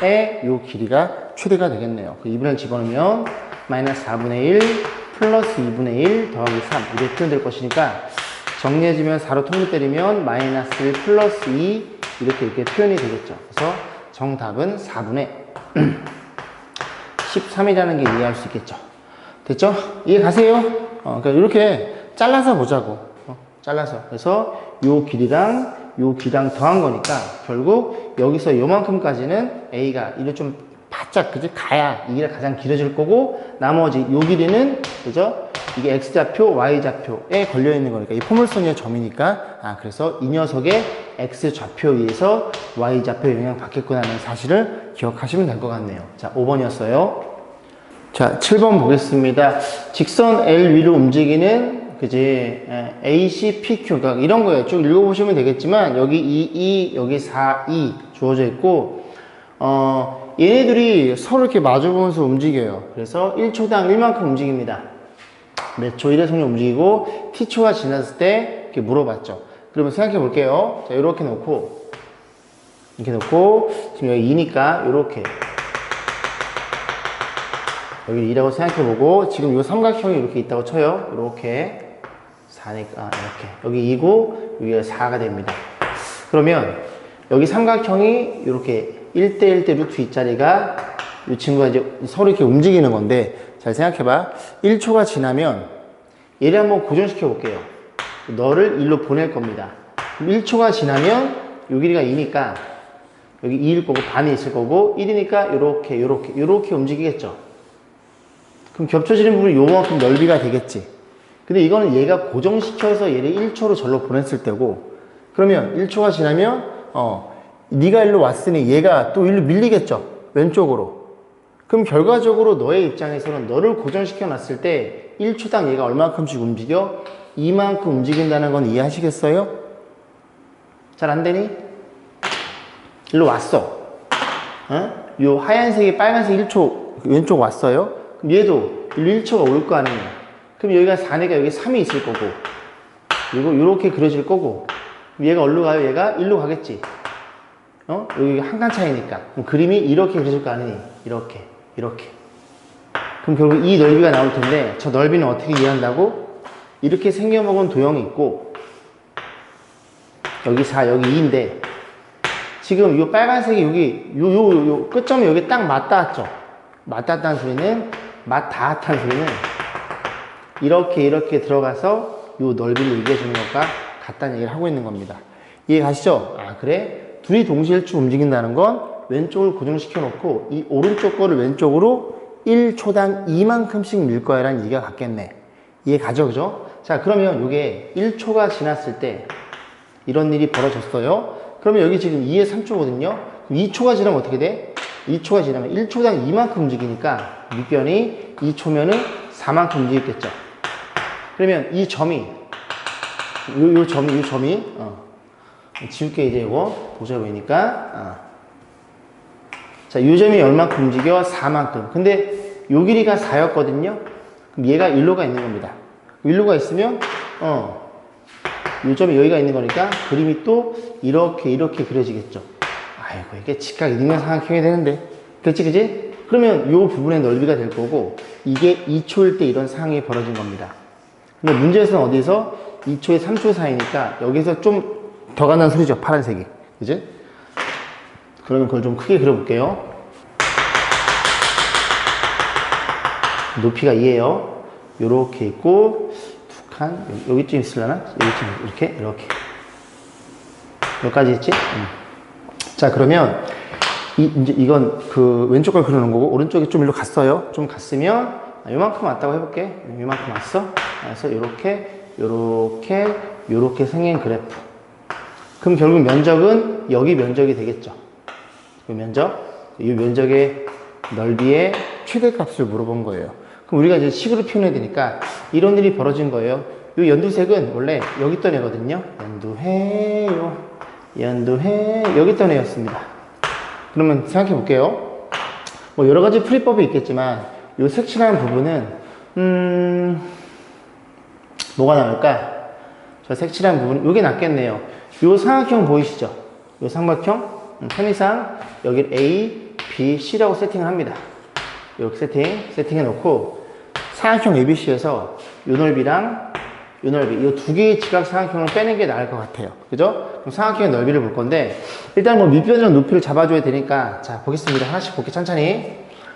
Speaker 1: 때에 요 길이가 최대가 되겠네요. 그 2분의 1 집어넣으면 마이너스 4분의 1 플러스 2분의 1 더하기 3 이렇게 표현될 것이니까 정리해주면 4로 통계 때리면 마이너스 1 플러스 2 이렇게 표현이 되겠죠. 그래서 정답은 4분의 13이라는 게 이해할 수 있겠죠. 됐죠? 이해 가세요? 그러니까 이렇게 잘라서 보자고. 잘라서. 그래서 요 길이랑 더한 거니까 결국 여기서 요만큼까지는 A가 이를 좀 바짝 그지 가야 이게 가장 길어질 거고 나머지 요 길이는 그죠 이게 X좌표 Y좌표에 걸려 있는 거니까 이 포물선의 점이니까 그래서 이 녀석의 X좌표에 의해서 Y좌표 영향 받겠구나라는 사실을 기억하시면 될 것 같네요. 자, 5번이었어요. 자, 7번 보겠습니다. 직선 L 위로 움직이는 그지 AC, PQ 그러니까 이런 거예요. 쭉 읽어보시면 되겠지만 여기 2, 여기 4, 2 주어져 있고 얘네들이 서로 이렇게 마주보면서 움직여요. 그래서 1초당 1만큼 움직입니다. 몇 초 1의 속력 움직이고 T초가 지났을 때 이렇게 물어봤죠. 그러면 생각해 볼게요. 자, 이렇게 놓고 지금 여기 2니까 이렇게 여기 2라고 생각해보고 지금 이 삼각형이 이렇게 있다고 쳐요. 이렇게 4니까 이렇게 여기 2고 여기가 4가 됩니다. 그러면 여기 삼각형이 이렇게 1대1 대 루트 2짜리가 이 친구가 이제 서로 이렇게 움직이는 건데 잘 생각해봐. 1초가 지나면 얘를 한번 고정시켜 볼게요. 너를 1로 보낼 겁니다. 1초가 지나면 요 길이가 2니까 여기 2일 거고 반이 있을 거고 1이니까 요렇게 움직이겠죠. 그럼 겹쳐지는 부분이 요만큼 넓이가 되겠지. 근데 이거는 얘가 고정시켜서 얘를 1초로 절로 보냈을 때고 그러면 1초가 지나면 네가 일로 왔으니 얘가 또 일로 밀리겠죠. 왼쪽으로. 그럼 결과적으로 너의 입장에서는 너를 고정시켜 놨을 때 1초당 얘가 얼마큼씩 움직여? 이만큼 움직인다는 건 이해하시겠어요? 잘 안 되니? 일로 왔어. 요 하얀색이 빨간색 1초 왼쪽 왔어요. 그럼 얘도 일로 1초가 올 거 아니에요. 그럼 여기가 4니까 여기 3이 있을 거고 그리고 이렇게 그려질 거고 얘가 어디로 가요? 얘가 일로 가겠지. 여기 한 칸 차이니까. 그럼 그림이 이렇게 그려질 거 아니니? 이렇게. 그럼 결국 이 넓이가 나올 텐데 저 넓이는 어떻게 이해한다고? 이렇게 생겨먹은 도형이 있고 여기 4, 여기 2인데 지금 이 빨간색이 여기 요 끝점이 여기 딱 맞닿았죠. 맞닿았다는 소리는, 맞닿았다는 소리는 이렇게 들어가서 요 넓이를 얘기해 주는 것과 같다는 얘기를 하고 있는 겁니다. 이해 가시죠? 아, 그래? 둘이 동시에 일축 움직인다는 건 왼쪽을 고정시켜 놓고 이 오른쪽 거를 왼쪽으로 1초당 이만큼씩 밀 거야 라는 얘기가 같겠네. 이해 가죠? 그죠? 자, 그러면 요게 1초가 지났을 때 이런 일이 벌어졌어요. 그러면 여기 지금 2에 3초거든요. 2초가 지나면 어떻게 돼? 2초가 지나면 1초당 이만큼 움직이니까 밑변이 2초면은 4만큼 움직였겠죠. 그러면 이 점이 요 점이 지울게 이제 이거 보셔 보이니까 자, 요 점이 얼만큼 움직여? 4만큼. 근데 요 길이가 4였거든요. 그럼 얘가 1로가 있는 겁니다. 1로가 있으면 요 점이 여기가 있는 거니까 그림이 또 이렇게 그려지겠죠. 아이고, 이게 직각 이등변 삼각형이 되는데. 그치? 그러면 요 부분의 넓이가 될 거고 이게 2초일 때 이런 상황이 벌어진 겁니다. 근데 문제에서는 어디서 2초에 3초 사이니까 여기서 좀 더 간다는 소리죠. 파란색이. 그지? 그러면 그걸 좀 크게 그려볼게요. 높이가 2예요. 요렇게 있고 두 칸 여기쯤 있으려나? 여기쯤 이렇게 여기까지 있지? 자, 그러면 이제 이건 그 왼쪽 걸 그려놓은 거고 오른쪽이 좀 일로 갔어요. 좀 갔으면 요만큼 왔다고 해볼게. 요만큼 왔어. 그래서 요렇게 생긴 그래프. 그럼 결국 면적은 여기 면적이 되겠죠. 이 면적의 넓이의 최대값을 물어본 거예요. 그럼 우리가 이제 식으로 표현해야 되니까 이런 일이 벌어진 거예요. 이 연두색은 원래 여기 있던 애거든요. 여기 있던 애였습니다. 그러면 생각해 볼게요. 뭐 여러 가지 풀이법이 있겠지만 이 색칠하는 부분은 뭐가 나올까? 저 색칠한 부분 이게 낫겠네요. 이 삼각형 보이시죠? 이 삼각형 편의상 여기 A, B, C라고 세팅을 합니다. 이렇게 세팅해 놓고 삼각형 ABC에서 이 넓이랑 이 넓이 이 두 개의 지각 삼각형을 빼는 게 나을 것 같아요. 그죠? 그럼 삼각형의 넓이를 볼 건데 일단 뭐 밑변이랑 높이를 잡아줘야 되니까 자 보겠습니다. 하나씩 볼게 천천히.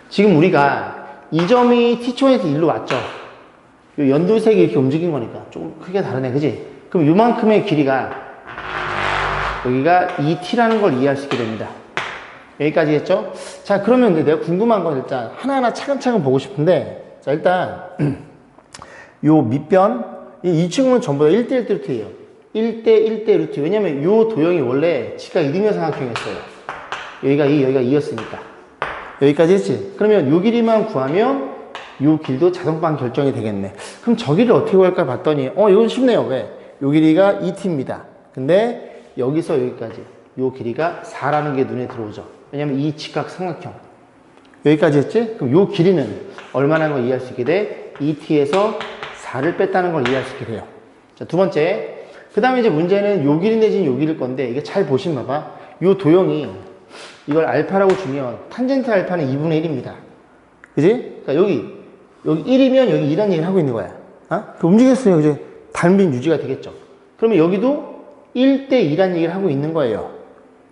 Speaker 1: 지금 우리가 이 점이 T초에서 1로 왔죠. 이 연두색이 이렇게 움직인 거니까 좀 크게 다르네, 그지? 그럼 요만큼의 길이가 여기가 2t라는 걸 이해할 수 있게 됩니다. 여기까지 했죠? 자, 그러면 내가 궁금한 건 일단 하나하나 차근차근 보고 싶은데 자, 일단 요 밑변 이 친구는 전부 다 1대1 루트예요. 1대1 루트. 왜냐면 요 도형이 원래 직각 이등변 삼각형이었어요. 여기가 2, 여기가 2였으니까. 여기까지 했지? 그러면 요 길이만 구하면 요 길도 자동방 결정이 되겠네. 그럼 저 길이를 어떻게 구할까 봤더니 이건 쉽네요. 왜? 요 길이가 2t입니다. 근데 여기서 여기까지 요 길이가 4라는 게 눈에 들어오죠. 왜냐면 이 직각 삼각형 여기까지 했지? 그럼 요 길이는 얼마나 걸 이해할 수 있게 돼? 2t에서 4를 뺐다는 걸 이해할 수 있게 돼요. 자, 두 번째. 그 다음에 이제 문제는 요 길이 내지는 요 길일 건데 이게 잘 보시면 봐봐. 요 도형이 이걸 알파라고 주면 탄젠트 알파는 2분의 1입니다. 그지? 그러니까 여기 1이면 여기 2라는 얘기를 하고 있는 거야. 그 움직였어요. 이제 단빈 유지가 되겠죠. 그러면 여기도 1대2라는 얘기를 하고 있는 거예요.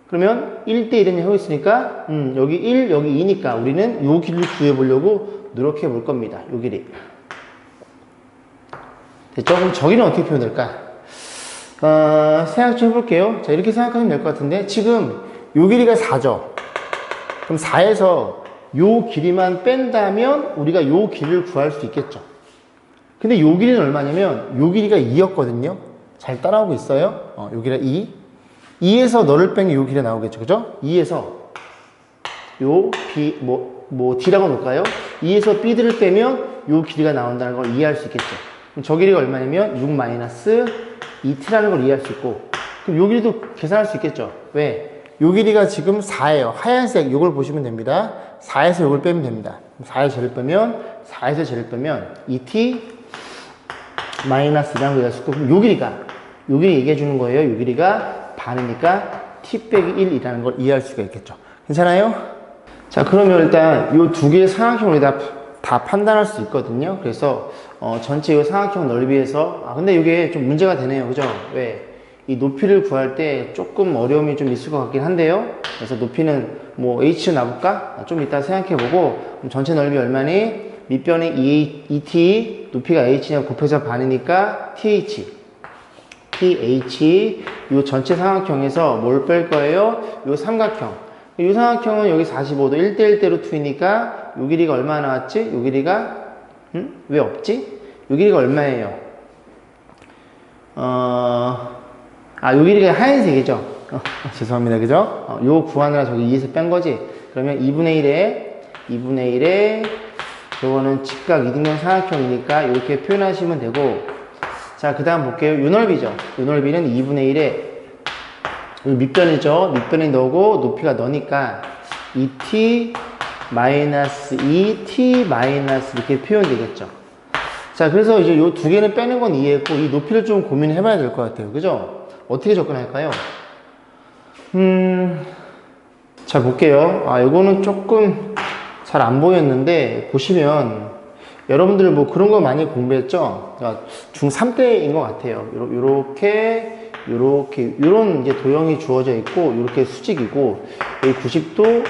Speaker 1: 그러면 1대1이라는 얘기를 하고 있으니까 여기 1, 여기 2니까 우리는 요 길이를 구해보려고 노력해 볼 겁니다. 요 길이. 됐죠? 그럼 저기는 어떻게 표현될까? 생각 좀 해볼게요. 자, 이렇게 생각하면 될 것 같은데 지금 요 길이가 4죠. 그럼 4에서 요 길이만 뺀다면 우리가 요 길이를 구할 수 있겠죠. 근데 요 길이는 얼마냐면 요 길이가 2였거든요. 잘 따라오고 있어요? 요 길이가 2. 2에서 너를 빼면 요 길이 나오겠죠. 그죠? 2에서 요 B, D라고 놓을까요? 2에서 B들을 빼면 요 길이가 나온다는 걸 이해할 수 있겠죠. 그럼 저 길이가 얼마냐면 6-2t라는 걸 이해할 수 있고 그럼 요 길이도 계산할 수 있겠죠. 왜? 요 길이가 지금 4예요. 하얀색 요걸 보시면 됩니다. 4에서 요걸 빼면 됩니다. 4에서 제를 빼면 2t 마이너스 2라는 걸 이해할 수 있고 그럼 요 길이 얘기해 주는 거예요. 요 길이가 반이니까 t 빼기 1이라는 걸 이해할 수가 있겠죠. 괜찮아요? 자, 그러면 일단 요 두 개의 삼각형을 다 판단할 수 있거든요. 그래서 전체 이 삼각형 넓이에서 근데 이게 좀 문제가 되네요. 그죠? 왜? 이 높이를 구할 때 조금 어려움이 좀 있을 것 같긴 한데요. 그래서 높이는 뭐 h로 놔볼까? 좀 이따 생각해보고, 전체 넓이 얼마니? 밑변이 2t, 높이가 h냐 곱해서 반이니까 th. 요 전체 삼각형에서 뭘 뺄 거예요? 요 삼각형. 요 삼각형은 여기 45도 1대1대로 투이니까 요 길이가 얼마 나왔지? 요 길이가 왜 없지? 요 길이가 얼마예요? 요 길이가 하얀색이죠? 죄송합니다. 그죠? 요 구하느라 저기 2에서 뺀 거지? 그러면 2분의 1에 요거는 직각 이등변 삼각형이니까 이렇게 표현하시면 되고, 자, 그 다음 볼게요. 요 넓이죠? 요 넓이는 2분의 1에 요 밑변이죠? 밑변이 너고 높이가 너니까 2t 마이너스 2t 마이너스 이렇게 표현되겠죠? 자, 그래서 이제 요 두 개는 빼는 건 이해했고, 이 높이를 좀 고민해 봐야 될 것 같아요. 그죠? 어떻게 접근할까요? 자, 볼게요. 요거는 조금 잘 안 보였는데, 보시면, 여러분들 뭐 그런 거 많이 공부했죠? 그러니까 중3 때인 것 같아요. 요렇게, 요런 이제 도형이 주어져 있고, 요렇게 수직이고, 여기 90도,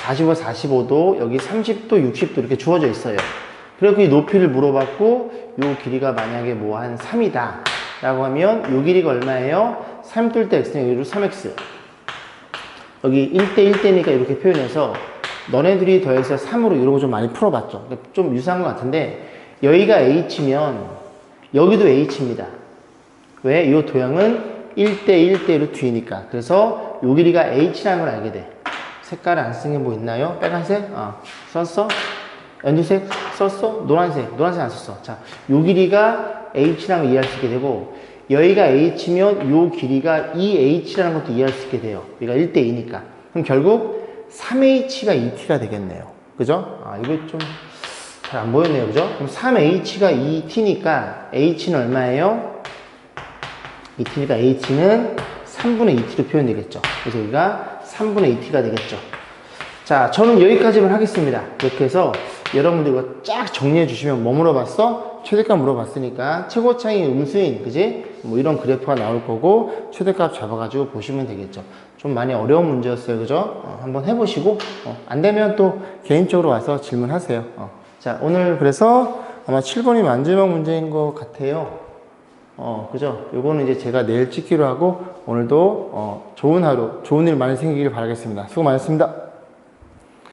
Speaker 1: 45, 45도, 여기 30도, 60도 이렇게 주어져 있어요. 그리고 이 높이를 물어봤고, 요 길이가 만약에 뭐 한 3이다. 라고 하면, 요 길이가 얼마예요? 3 뜰 때 x는 여기로 3x. 여기 1대 1대니까 이렇게 표현해서, 너네들이 더해서 3으로 이런 거 좀 많이 풀어봤죠. 좀 유사한 것 같은데, 여기가 h면, 여기도 h입니다. 왜? 이 도형은 1대 1대로 뒤니까. 그래서 요 길이가 h라는 걸 알게 돼. 색깔을 안 쓴 게 뭐 있나요? 빨간색? 썼어? 연두색? 썼어? 노란색? 노란색 안 썼어. 자, 요 길이가 h라는 걸 이해할 수 있게 되고, 여기가 h면 요 길이가 2h라는 것도 이해할 수 있게 돼요. 여기가 1대 2니까. 그럼 결국 3h가 2t가 되겠네요. 그죠? 이거 좀 잘 안 보였네요. 그죠? 그럼 3h가 2t니까 h는 얼마예요? 2t니까 h는 3분의 2t로 표현되겠죠. 그래서 여기가 3분의 2t가 되겠죠. 자, 저는 여기까지만 하겠습니다. 이렇게 해서 여러분들 이거 쫙 정리해 주시면 뭐 물어봤어? 최대값 물어봤으니까 최고차이 음수인, 그지? 뭐 이런 그래프가 나올 거고 최대값 잡아가지고 보시면 되겠죠. 좀 많이 어려운 문제였어요. 그죠? 한번 해보시고 안 되면 또 개인적으로 와서 질문하세요. 자, 오늘 그래서 아마 7번이 만질목 문제인 것 같아요. 그죠? 요거는 이제 제가 내일 찍기로 하고 오늘도 좋은 하루, 좋은 일 많이 생기길 바라겠습니다. 수고 많으셨습니다.